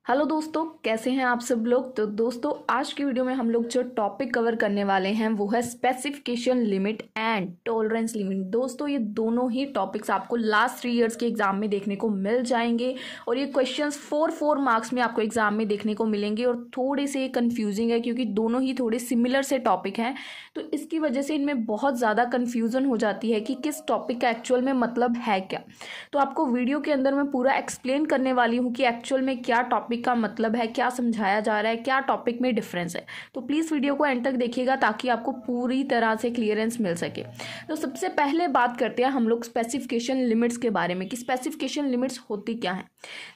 Hello दोस्तों, कैसे हैं आप सब लोग। तो दोस्तों, आज की वीडियो में हम लोग जो टॉपिक कवर करने वाले हैं वो है specification limit and tolerance limit. दोस्तों, ये दोनों ही टॉपिक्स आपको लास्ट 3 इयर्स के एग्जाम में देखने को मिल जाएंगे और ये क्वेश्चंस 4 मार्क्स में आपको एग्जाम में देखने को मिलेंगे और थोड़े से कन्फ्यूजिंग है क्योंकि दोनों ही थोड़े सिमिलर से टॉपिक हैं। तो इसकी वजह से इनमें बहुत ज़्यादा कन्फ्यूज़न हो जाती है कि किस टॉपिक का एक्चुअल में मतलब है क्या। तो आपको वीडियो के अंदर मैं पूरा एक्सप्लेन करने वाली हूँ कि एक्चुअल में क्या टॉपिक का मतलब है, क्या समझाया जा रहा है, क्या टॉपिक में डिफरेंस है। तो प्लीज़ वीडियो को एंड तक देखिएगा ताकि आपको पूरी तरह से क्लियरेंस मिल सके। तो सबसे पहले बात करते हैं हम लोग स्पेसिफिकेशन लिमिट्स के बारे में कि स्पेसिफिकेशन लिमिट्स होती क्या है।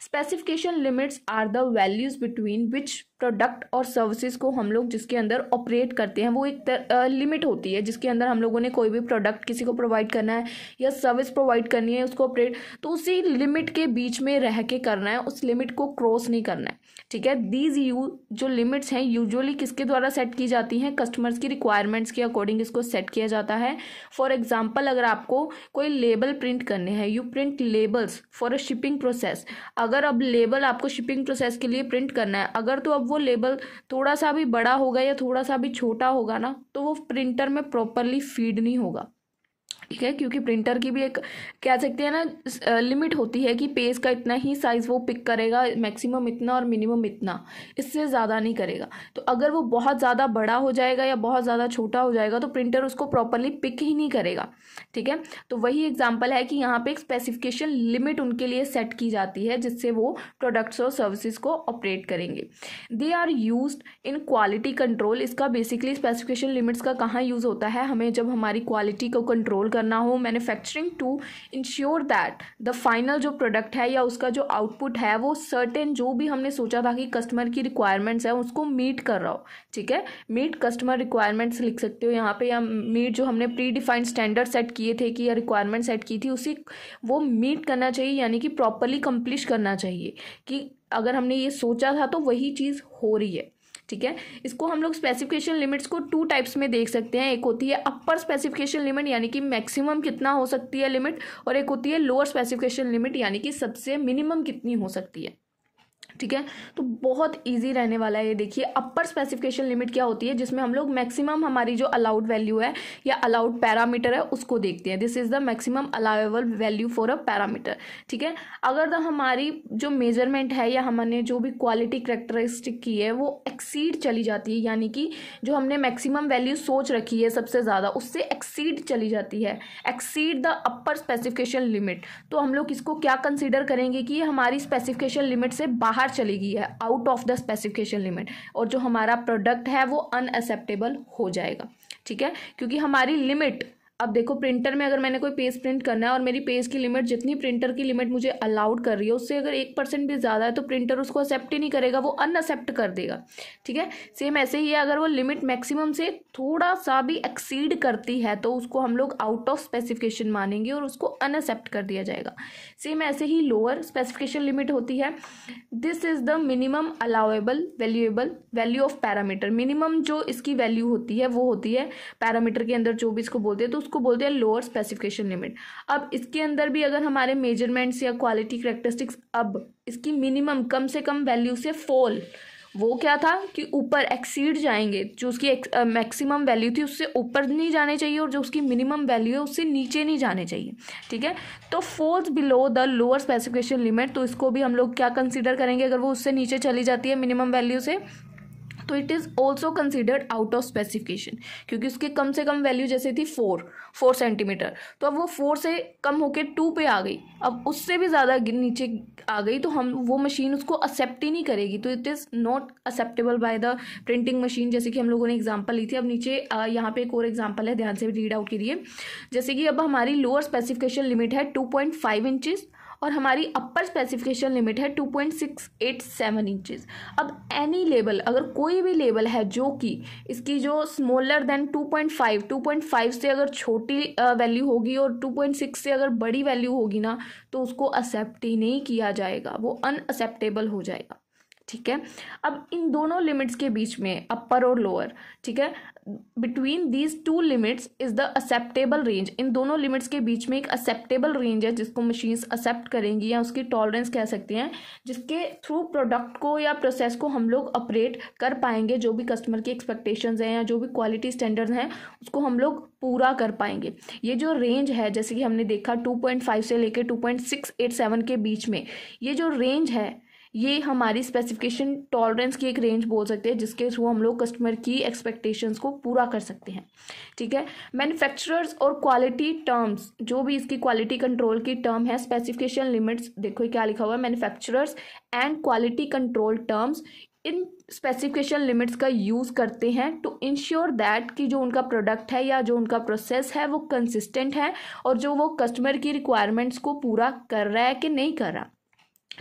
Specification limits are the values between which product और सर्विसेज को हम लोग जिसके अंदर ऑपरेट करते हैं, वो एक लिमिट होती है जिसके अंदर हम लोगों ने कोई भी प्रोडक्ट किसी को प्रोवाइड करना है या सर्विस प्रोवाइड करनी है उसको ऑपरेट, तो उसी लिमिट के बीच में रह के करना है, उस लिमिट को क्रॉस नहीं करना है। ठीक है। जो लिमिट्स हैं यूजुअली किसके द्वारा सेट की जाती हैं, कस्टमर्स की रिक्वायरमेंट्स के अकॉर्डिंग इसको सेट किया जाता है। फॉर एग्जाम्पल, अगर आपको कोई लेबल प्रिंट करने हैं, you print labels for a shipping process. अगर अब लेबल आपको शिपिंग प्रोसेस के लिए प्रिंट करना है, अगर तो अब वो लेबल थोड़ा सा भी बड़ा होगा या थोड़ा सा भी छोटा होगा ना, तो वो प्रिंटर में प्रॉपरली फीड नहीं होगा। ठीक है, क्योंकि प्रिंटर की भी एक कह सकते हैं ना लिमिट होती है कि पेज का इतना ही साइज वो पिक करेगा, मैक्सिमम इतना और मिनिमम इतना, इससे ज़्यादा नहीं करेगा। तो अगर वो बहुत ज़्यादा बड़ा हो जाएगा या बहुत ज़्यादा छोटा हो जाएगा तो प्रिंटर उसको प्रॉपरली पिक ही नहीं करेगा। ठीक है, तो वही एग्जाम्पल है कि यहाँ पे एक स्पेसिफिकेशन लिमिट उनके लिए सेट की जाती है जिससे वो प्रोडक्ट्स और सर्विसेज को ऑपरेट करेंगे। They are used in quality control. इसका बेसिकली स्पेसिफिकेशन लिमिट्स का कहाँ यूज़ होता है, हमें जब हमारी क्वालिटी को कंट्रोल करना हो, manufacturing to ensure that the final जो प्रोडक्ट है या उसका जो आउटपुट है वो सर्टेन जो भी हमने सोचा था कि कस्टमर की रिक्वायरमेंट्स है उसको मीट कर रहा हो। ठीक है, मीट कस्टमर रिक्वायरमेंट्स लिख सकते हो यहाँ पे, या मीट जो हमने प्री डिफाइंड स्टैंडर्ड सेट किए थे कि या रिक्वायरमेंट सेट की थी उसी वो मीट करना चाहिए, यानी कि प्रॉपरली कंप्लीट करना चाहिए कि अगर हमने ये सोचा था तो वही चीज़ हो रही है। ठीक है, इसको हम लोग स्पेसिफिकेशन लिमिट्स को 2 टाइप्स में देख सकते हैं। एक होती है अपर स्पेसिफिकेशन लिमिट यानी कि मैक्सिमम कितना हो सकती है लिमिट, और एक होती है लोअर स्पेसिफिकेशन लिमिट यानी कि सबसे मिनिमम कितनी हो सकती है। ठीक है, तो बहुत इजी रहने वाला है ये। देखिए, अपर स्पेसिफिकेशन लिमिट क्या होती है, जिसमें हम लोग मैक्सिमम हमारी जो अलाउड वैल्यू है या अलाउड पैरामीटर है उसको देखते हैं। This is the maximum allowable value for a parameter. ठीक है, अगर हमारी जो मेजरमेंट है या हमने जो भी क्वालिटी करेक्टरिस्टिक की है वो एक्सीड चली जाती है, यानी कि जो हमने मैक्सिमम वैल्यू सोच रखी है सबसे ज़्यादा उससे एक्सीड चली जाती है, exceed the upper specification limit, तो हम लोग इसको क्या कंसिडर करेंगे कि हमारी स्पेसिफिकेशन लिमिट से बाहर चली गई है, out of the specification limit, और जो हमारा प्रोडक्ट है वो अनएक्सेप्टेबल हो जाएगा। ठीक है, क्योंकि हमारी लिमिट, अब देखो प्रिंटर में अगर मैंने कोई पेज प्रिंट करना है और मेरी पेज की लिमिट जितनी प्रिंटर की लिमिट मुझे अलाउड कर रही है उससे अगर 1% भी ज़्यादा है तो प्रिंटर उसको एक्सेप्ट ही नहीं करेगा, वो अनएक्सेप्ट कर देगा। ठीक है, सेम ऐसे ही है, अगर वो लिमिट मैक्सिमम से थोड़ा सा भी एक्सीड करती है तो उसको हम लोग आउट ऑफ स्पेसिफिकेशन मानेंगे और उसको अनएक्सेप्ट कर दिया जाएगा। सेम ऐसे ही लोअर स्पेसिफिकेशन लिमिट होती है, this is the minimum allowable valuable value of parameter. Minimum जो इसकी वैल्यू होती है वो होती है पैरामीटर के अंदर जो भी इसको बोलते हैं, तो उसको बोलते हैं लोअर स्पेसिफिकेशन लिमिट। अब इसके अंदर भी अगर हमारे मेजरमेंट्स या क्वालिटी करेक्टरिस्टिक्स अब इसकी मिनिमम कम से कम वैल्यू से फॉल, वो क्या था कि ऊपर एक्सीड जाएंगे, जो उसकी मैक्सिमम वैल्यू थी उससे ऊपर नहीं जाने चाहिए और जो उसकी मिनिमम वैल्यू है उससे नीचे नहीं जाने चाहिए। ठीक है, तो falls below the lower specification limit, तो इसको भी हम लोग क्या कंसीडर करेंगे, अगर वो उससे नीचे चली जाती है मिनिमम वैल्यू से तो it is also considered out of specification, क्योंकि उसकी कम से कम वैल्यू जैसे थी 4 सेंटीमीटर, तो अब वो 4 से कम होकर 2 पे आ गई, अब उससे भी ज़्यादा नीचे आ गई तो हम वो मशीन उसको एक्सेप्ट ही नहीं करेगी, तो it is not acceptable by the printing machine. जैसे कि हम लोगों ने एग्जाम्पल ली थी। अब नीचे यहाँ पे एक और एग्जाम्पल है, ध्यान से रीड आउट करिए। जैसे कि अब हमारी लोअर स्पेसिफिकेशन लिमिट है 2.5 इंचज़ और हमारी अपर स्पेसिफिकेशन लिमिट है 2.687 इंचेस। अब एनी लेबल, अगर कोई भी लेबल है जो कि इसकी जो स्मॉलर देन 2.5 से अगर छोटी वैल्यू होगी और 2.6 से अगर बड़ी वैल्यू होगी ना तो उसको एक्सेप्ट ही नहीं किया जाएगा, वो अनएक्सेप्टेबल हो जाएगा। ठीक है। अब इन दोनों लिमिट्स के बीच में अपर और लोअर, ठीक है, between these two limits is the acceptable range. इन दोनों लिमिट्स के बीच में एक एक्सेप्टेबल रेंज है जिसको मशीन्स एक्सेप्ट करेंगी या उसकी टॉलरेंस कह सकते हैं, जिसके थ्रू प्रोडक्ट को या प्रोसेस को हम लोग ऑपरेट कर पाएंगे। जो भी कस्टमर की एक्सपेक्टेशंस हैं या जो भी क्वालिटी स्टैंडर्ड्स हैं उसको हम लोग पूरा कर पाएंगे। ये जो रेंज है जैसे कि हमने देखा 2.5 से लेकर 2.687 के बीच में, ये जो रेंज है ये हमारी स्पेसिफिकेशन टॉलरेंस की एक रेंज बोल सकते हैं जिसके थ्रू हम लोग कस्टमर की एक्सपेक्टेशंस को पूरा कर सकते हैं, ठीक है। मैन्युफैक्चरर्स और क्वालिटी टर्म्स, जो भी इसकी क्वालिटी कंट्रोल की टर्म है, स्पेसिफिकेशन लिमिट्स, देखो क्या लिखा हुआ है, manufacturers and quality control terms in specification limits का यूज़ करते हैं टू इंश्योर दैट कि जो उनका प्रोडक्ट है या जो उनका प्रोसेस है वो कंसिस्टेंट है और जो वो कस्टमर की रिक्वायरमेंट्स को पूरा कर रहा है कि नहीं कर रहा,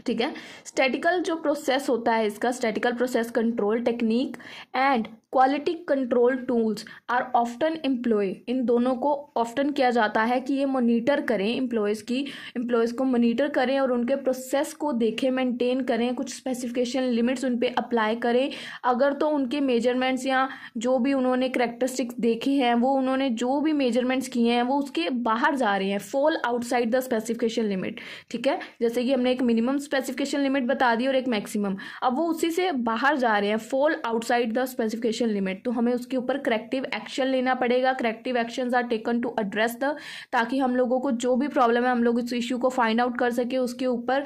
ठीक है। स्टैटिकल जो प्रोसेस होता है इसका, statistical process control technique and quality control tools are often employ, इन दोनों को ऑफ्टन किया जाता है कि ये मॉनिटर करें, एम्प्लॉयज़ को मॉनिटर करें और उनके प्रोसेस को देखें, मेंटेन करें, कुछ स्पेसिफिकेशन लिमिट्स उन पे अप्लाई करें। अगर तो उनके मेजरमेंट्स या जो भी उन्होंने करैक्टरिस्टिक्स देखे हैं, वो उन्होंने जो भी मेजरमेंट्स किए हैं वो उसके बाहर जा रहे हैं, fall outside the specification limit, ठीक है। जैसे कि हमने एक मिनिमम स्पेसिफिकेशन लिमिट बता दी और एक मैक्सिमम, अब वो उसी से बाहर जा रहे हैं, fall outside the specification limit, तो हमें उसके ऊपर करेक्टिव एक्शन लेना पड़ेगा। Corrective actions are taken to address the, ताकि हम लोगों को जो भी प्रॉब्लम है हम लोग इस इश्यू को फाइंड आउट कर सके, उसके ऊपर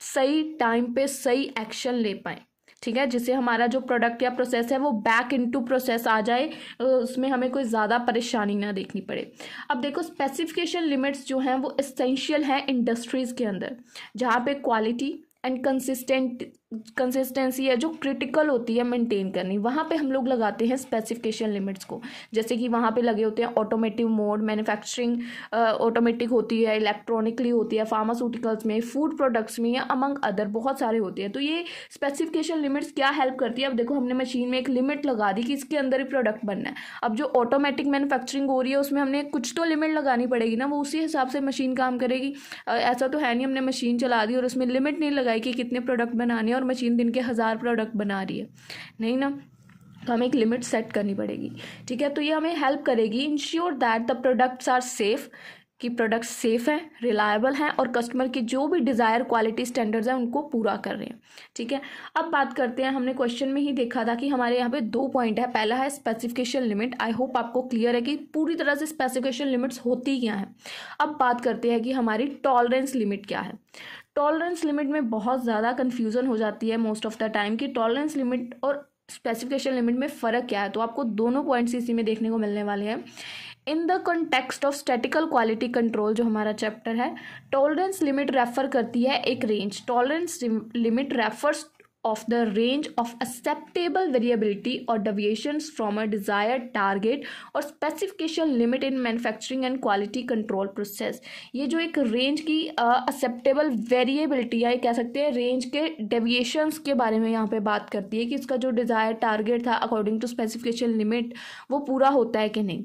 सही टाइम पे सही एक्शन ले पाए, ठीक है, जिससे हमारा जो प्रोडक्ट या प्रोसेस है वो बैक इनटू प्रोसेस आ जाए, उसमें हमें कोई ज़्यादा परेशानी ना देखनी पड़े। अब देखो स्पेसिफिकेशन लिमिट्स जो हैं वो एसेंशियल हैं इंडस्ट्रीज़ के अंदर, जहाँ पे क्वालिटी एंड कंसिस्टेंसी है जो क्रिटिकल होती है मेंटेन करनी, वहाँ पे हम लोग लगाते हैं स्पेसिफिकेशन लिमिट्स को। जैसे कि वहाँ पे लगे होते हैं ऑटोमेटिव मोड, मैन्युफैक्चरिंग ऑटोमेटिक होती है, इलेक्ट्रॉनिकली होती है, फार्मास्यूटिकल्स में, फूड प्रोडक्ट्स में या अमंग अदर बहुत सारे होते हैं। तो ये स्पेसिफिकेशन लिमिट्स क्या हेल्प करती है, अब देखो हमने मशीन में एक लिमिट लगा दी कि इसके अंदर ही प्रोडक्ट बनना है। अब जो ऑटोमेटिक मैन्युफैक्चरिंग हो रही है उसमें हमने कुछ तो लिमिट लगानी पड़ेगी ना, वो उसी हिसाब से मशीन काम करेगी। ऐसा तो है नहीं हमने मशीन चला दी और उसमें लिमिट नहीं लगाई कि कितने प्रोडक्ट बनाने और मशीन दिन के 1000 प्रोडक्ट बना रही है, नहीं ना, तो हमें एक लिमिट सेट करनी पड़ेगी, ठीक है। तो ये हमें हेल्प करेगी ensure that the products are safe, कि प्रोडक्ट सेफ हैं, रिलायबल हैं और कस्टमर की जो भी डिज़ायर क्वालिटी स्टैंडर्ड्स हैं उनको पूरा कर रहे हैं, ठीक है। अब बात करते हैं, हमने क्वेश्चन में ही देखा था कि हमारे यहाँ पे 2 पॉइंट है। पहला है स्पेसिफिकेशन लिमिट, आई होप आपको क्लियर है कि पूरी तरह से स्पेसिफिकेशन लिमिट्स होती क्या हैं। अब बात करते हैं कि हमारी टॉलरेंस लिमिट क्या है। टॉलरेंस लिमिट में बहुत ज़्यादा कन्फ्यूज़न हो जाती है मोस्ट ऑफ द टाइम कि टॉलरेंस लिमिट और स्पेसिफिकेशन लिमिट में फ़र्क क्या है, तो आपको दोनों पॉइंट्स इसी में देखने को मिलने वाले हैं। In the context of statistical quality control जो हमारा चैप्टर है, टॉलरेंस लिमिट रेफर करती है एक range. Tolerance limit refers of the range of acceptable variability or deviations from a desired target or specification limit in manufacturing and quality control process। ये जो एक range की acceptable variability है, कह सकते हैं रेंज के deviations के बारे में यहाँ पे बात करती है कि इसका जो desired target था according to specification limit वो पूरा होता है कि नहीं।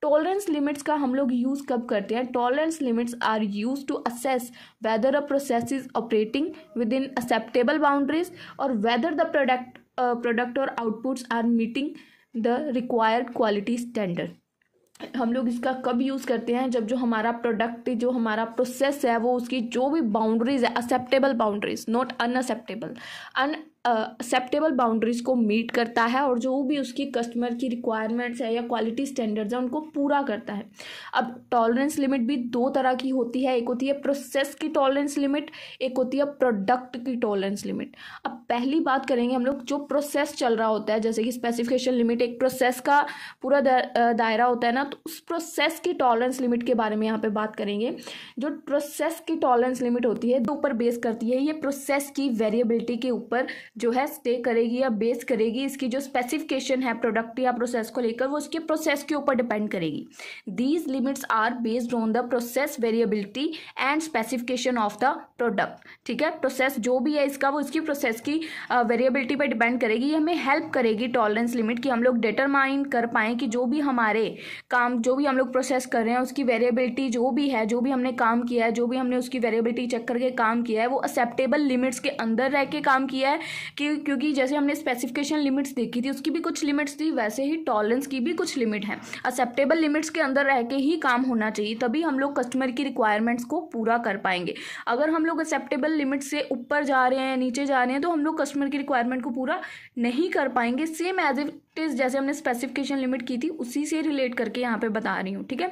टॉलरेंस लिमिट्स का हम लोग यूज़ कब करते हैं, tolerance limits are use to assess whether a process is operating within acceptable boundaries और वेदर द प्रोडक्ट और outputs are meeting the required quality standard. हम लोग इसका कब यूज़ करते हैं, जब जो हमारा प्रोडक्ट, जो हमारा प्रोसेस है वो उसकी जो भी बाउंड्रीज है, acceptable boundaries, not unacceptable, acceptable boundaries को मीट करता है और जो भी उसकी कस्टमर की रिक्वायरमेंट्स है या क्वालिटी स्टैंडर्ड्स है उनको पूरा करता है। अब टॉलरेंस लिमिट भी 2 तरह की होती है, एक होती है प्रोसेस की टॉलरेंस लिमिट, एक होती है प्रोडक्ट की टॉलरेंस लिमिट। अब पहली बात करेंगे हम लोग जो प्रोसेस चल रहा होता है, जैसे कि स्पेसिफिकेशन लिमिट एक प्रोसेस का पूरा दायरा होता है ना, तो उस प्रोसेस की टॉलरेंस लिमिट के बारे में यहाँ पे बात करेंगे। जो प्रोसेस की टॉलरेंस लिमिट होती है ऊपर बेस करती है, ये प्रोसेस की वेरिएबिलिटी के ऊपर जो है स्टे करेगी या बेस करेगी। इसकी जो स्पेसिफिकेशन है प्रोडक्ट या प्रोसेस को लेकर वो इसके प्रोसेस के ऊपर डिपेंड करेगी। These limits are based on the process variability and specification of the product, ठीक है। प्रोसेस जो भी है इसका वो इसकी प्रोसेस की वेरिएबिलिटी पर डिपेंड करेगी। हमें हेल्प करेगी टॉलरेंस लिमिट कि हम लोग डिटरमाइन कर पाएँ कि जो भी हमारे काम, जो भी हम लोग प्रोसेस कर रहे हैं उसकी वेरिएबिलिटी जो भी है, जो भी हमने काम किया है, जो भी हमने उसकी वेरिएबिलिटी चेक करके काम किया है वो एक्सेप्टेबल लिमिट्स के अंदर रह के काम किया है क्योंकि जैसे हमने स्पेसिफिकेशन लिमिट्स देखी थी उसकी भी कुछ लिमिट्स थी, वैसे ही टॉलरेंस की भी कुछ लिमिट है। एक्सेप्टेबल लिमिट्स के अंदर रह के ही काम होना चाहिए, तभी हम लोग कस्टमर की रिक्वायरमेंट्स को पूरा कर पाएंगे। अगर हम लोग एक्सेप्टेबल लिमिट से ऊपर जा रहे हैं, नीचे जा रहे हैं, तो हम लोग कस्टमर की रिक्वायरमेंट को पूरा नहीं कर पाएंगे। सेम एज इट इज जैसे हमने स्पेसिफिकेशन लिमिट की थी उसी से रिलेट करके यहाँ पे बता रही हूँ, ठीक है।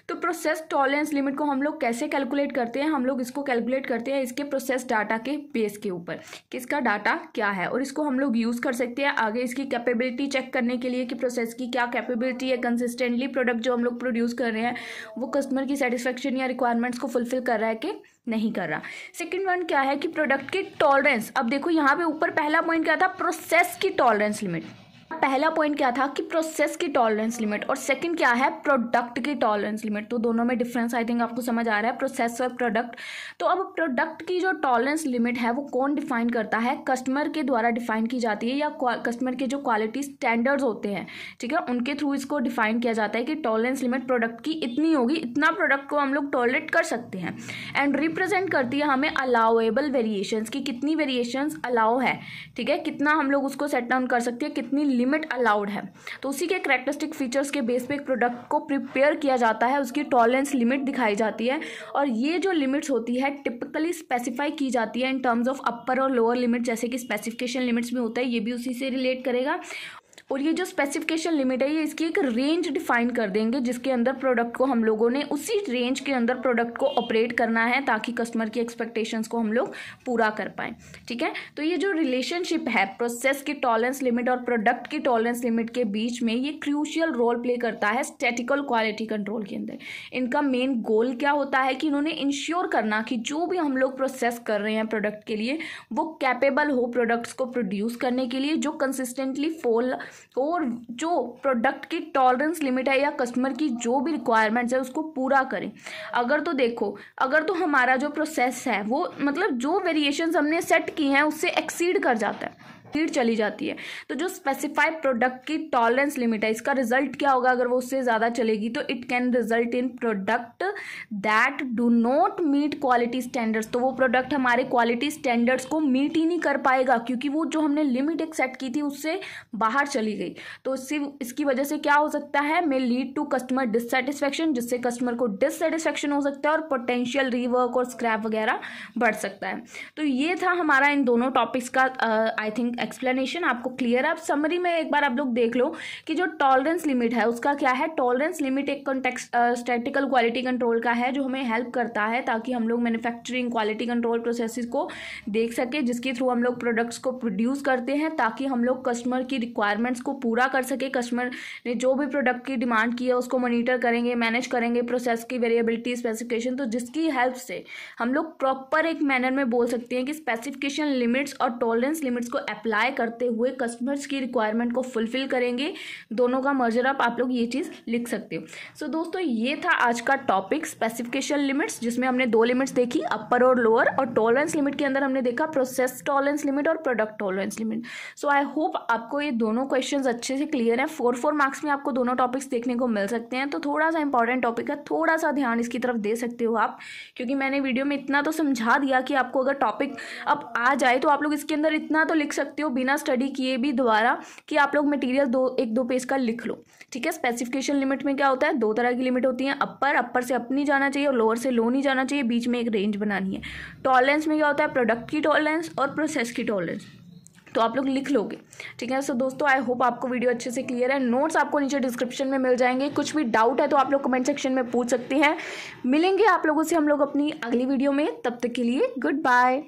तो प्रोसेस टॉलरेंस लिमिट को हम लोग कैसे कैलकुलेट करते हैं, हम लोग इसको कैलकुलेट करते हैं इसके प्रोसेस डाटा के बेस के ऊपर, किसका डाटा क्या है, और इसको हम लोग यूज़ कर सकते हैं आगे इसकी कैपेबिलिटी चेक करने के लिए कि प्रोसेस की क्या कैपेबिलिटी है, कंसिस्टेंटली प्रोडक्ट जो हम लोग प्रोड्यूस कर रहे हैं वो कस्टमर की सेटिस्फेक्शन या रिक्वायरमेंट्स को फुलफिल कर रहा है कि नहीं कर रहा। सेकंड वन क्या है कि प्रोडक्ट की टॉलरेंस। अब देखो यहाँ पे ऊपर पहला पॉइंट क्या था, प्रोसेस की टॉलरेंस लिमिट। पहला पॉइंट क्या था कि प्रोसेस की टॉलरेंस लिमिट, और सेकंड क्या है, प्रोडक्ट की टॉलरेंस लिमिट। तो दोनों में डिफरेंस आई थिंक आपको समझ आ रहा है, प्रोसेस और प्रोडक्ट। तो अब प्रोडक्ट की जो टॉलरेंस लिमिट है वो कौन डिफाइन करता है, कस्टमर के द्वारा डिफाइन की जाती है, या कस्टमर के जो क्वालिटी स्टैंडर्ड्स होते हैं, ठीक है, उनके थ्रू इसको डिफाइन किया जाता है कि टॉलरेंस लिमिट प्रोडक्ट की इतनी होगी, इतना प्रोडक्ट को हम लोग टॉलरेट कर सकते हैं। एंड रिप्रेजेंट करती है हमें अलाउएबल वेरिएशंस की, कितनी वेरिएशंस अलाउ है, ठीक है, कितना हम लोग उसको सेट डाउन कर सकते हैं, कितनी लिमिट अलाउड है। तो उसी के कैरेक्टरिस्टिक फीचर्स के बेस पे एक प्रोडक्ट को प्रिपेयर किया जाता है, उसकी टॉलरेंस लिमिट दिखाई जाती है, और ये जो लिमिट्स होती है टिपिकली स्पेसिफाई की जाती है इन टर्म्स ऑफ अपर और लोअर लिमिट, जैसे कि स्पेसिफिकेशन लिमिट्स में होता है, ये भी उसी से रिलेट करेगा। और ये जो स्पेसिफिकेशन लिमिट है ये इसकी एक रेंज डिफाइन कर देंगे जिसके अंदर प्रोडक्ट को हम लोगों ने उसी रेंज के अंदर प्रोडक्ट को ऑपरेट करना है ताकि कस्टमर की एक्सपेक्टेशंस को हम लोग पूरा कर पाएँ, ठीक है। तो ये जो रिलेशनशिप है प्रोसेस की टॉलरेंस लिमिट और प्रोडक्ट की टॉलरेंस लिमिट के बीच में, ये क्रूशियल रोल प्ले करता है स्टैटिकल क्वालिटी कंट्रोल के अंदर। इनका मेन गोल क्या होता है कि इन्होंने इंश्योर करना कि जो भी हम लोग प्रोसेस कर रहे हैं प्रोडक्ट के लिए वो कैपेबल हो प्रोडक्ट्स को प्रोड्यूस करने के लिए, जो कंसिस्टेंटली फॉल और जो प्रोडक्ट की टॉलरेंस लिमिट है या कस्टमर की जो भी रिक्वायरमेंट्स है उसको पूरा करें। अगर तो देखो, अगर तो हमारा जो प्रोसेस है वो मतलब जो वेरिएशंस हमने सेट की हैं उससे एक्सीड कर जाता है, स्पीड चली जाती है, तो जो स्पेसिफाइड प्रोडक्ट की टॉलरेंस लिमिट है इसका रिजल्ट क्या होगा, अगर वो उससे ज़्यादा चलेगी तो it can result in product that do not meet quality standards. तो वो प्रोडक्ट हमारे क्वालिटी स्टैंडर्ड्स को मीट ही नहीं कर पाएगा क्योंकि वो जो हमने लिमिट एक सेट की थी उससे बाहर चली गई। तो इसकी वजह से क्या हो सकता है, may lead to customer dissatisfaction, जिससे कस्टमर को डिससेटिस्फैक्शन हो सकता है और पोटेंशियल रीवर्क और स्क्रैप वगैरह बढ़ सकता है। तो ये था हमारा इन दोनों टॉपिक्स का आई थिंक एक्सप्लेनेशन आपको क्लियर है। अब समरी में एक बार आप लोग देख लो कि जो टॉलरेंस लिमिट है उसका क्या है। टॉलरेंस लिमिट एक कॉन्टेक्स्ट स्टैटिकल क्वालिटी कंट्रोल का है जो हमें हेल्प करता है ताकि हम लोग मैन्युफैक्चरिंग क्वालिटी कंट्रोल प्रोसेसेस को देख सके, जिसके थ्रू हम लोग प्रोडक्ट्स को प्रोड्यूस करते हैं ताकि हम लोग कस्टमर की रिक्वायरमेंट्स को पूरा कर सके। कस्टमर ने जो भी प्रोडक्ट की डिमांड की है उसको मॉनिटर करेंगे, मैनेज करेंगे प्रोसेस की वेरिएबिलिटी स्पेसिफिकेशन, तो जिसकी हेल्प से हम लोग प्रॉपर एक मैनर में बोल सकते हैं कि स्पेसिफिकेशन लिमिट्स और टॉलरेंस लिमिट्स को अप्लाई करते हुए कस्टमर्स की रिक्वायरमेंट को फुलफिल करेंगे। दोनों का मर्जर अप आप लोग ये चीज़ लिख सकते हो। सो दोस्तों ये था आज का टॉपिक स्पेसिफिकेशन लिमिट्स, जिसमें हमने दो लिमिट्स देखी, अपर और लोअर, और टॉलरेंस लिमिट के अंदर हमने देखा प्रोसेस टॉलरेंस लिमिट और product tolerance limit. So I hope आपको ये दोनों क्वेश्चंस अच्छे से क्लियर है। 4 मार्क्स में आपको दोनों टॉपिक्स देखने को मिल सकते हैं, तो थोड़ा सा इंपॉर्टेंट टॉपिक है, थोड़ा सा ध्यान इसकी तरफ दे सकते हो आप, क्योंकि मैंने वीडियो में इतना तो समझा दिया कि आपको अगर टॉपिक अब आ जाए तो आप लोग इसके अंदर इतना तो लिख सकते हो बिना स्टडी किए भी दोबारा कि आप लोग मटेरियल 1-2 पेज का लिख लो, ठीक है। स्पेसिफिकेशन लिमिट में क्या होता है, 2 तरह की लिमिट होती है, अपर से अप नहीं जाना चाहिए और लोअर से लो नहीं जाना चाहिए, बीच में एक रेंज बनानी है। टॉलरेंस में क्या होता है, प्रोडक्ट की टॉलरेंस और प्रोसेस की टॉलरेंस, तो आप लोग लिख लोगे, ठीक है। सो दोस्तों आई होप आपको वीडियो अच्छे से क्लियर है। नोट्स आपको नीचे डिस्क्रिप्शन में मिल जाएंगे, कुछ भी डाउट है तो आप लोग कमेंट सेक्शन में पूछ सकते हैं। मिलेंगे आप लोगों से हम लोग अपनी अगली वीडियो में, तब तक के लिए गुड बाय।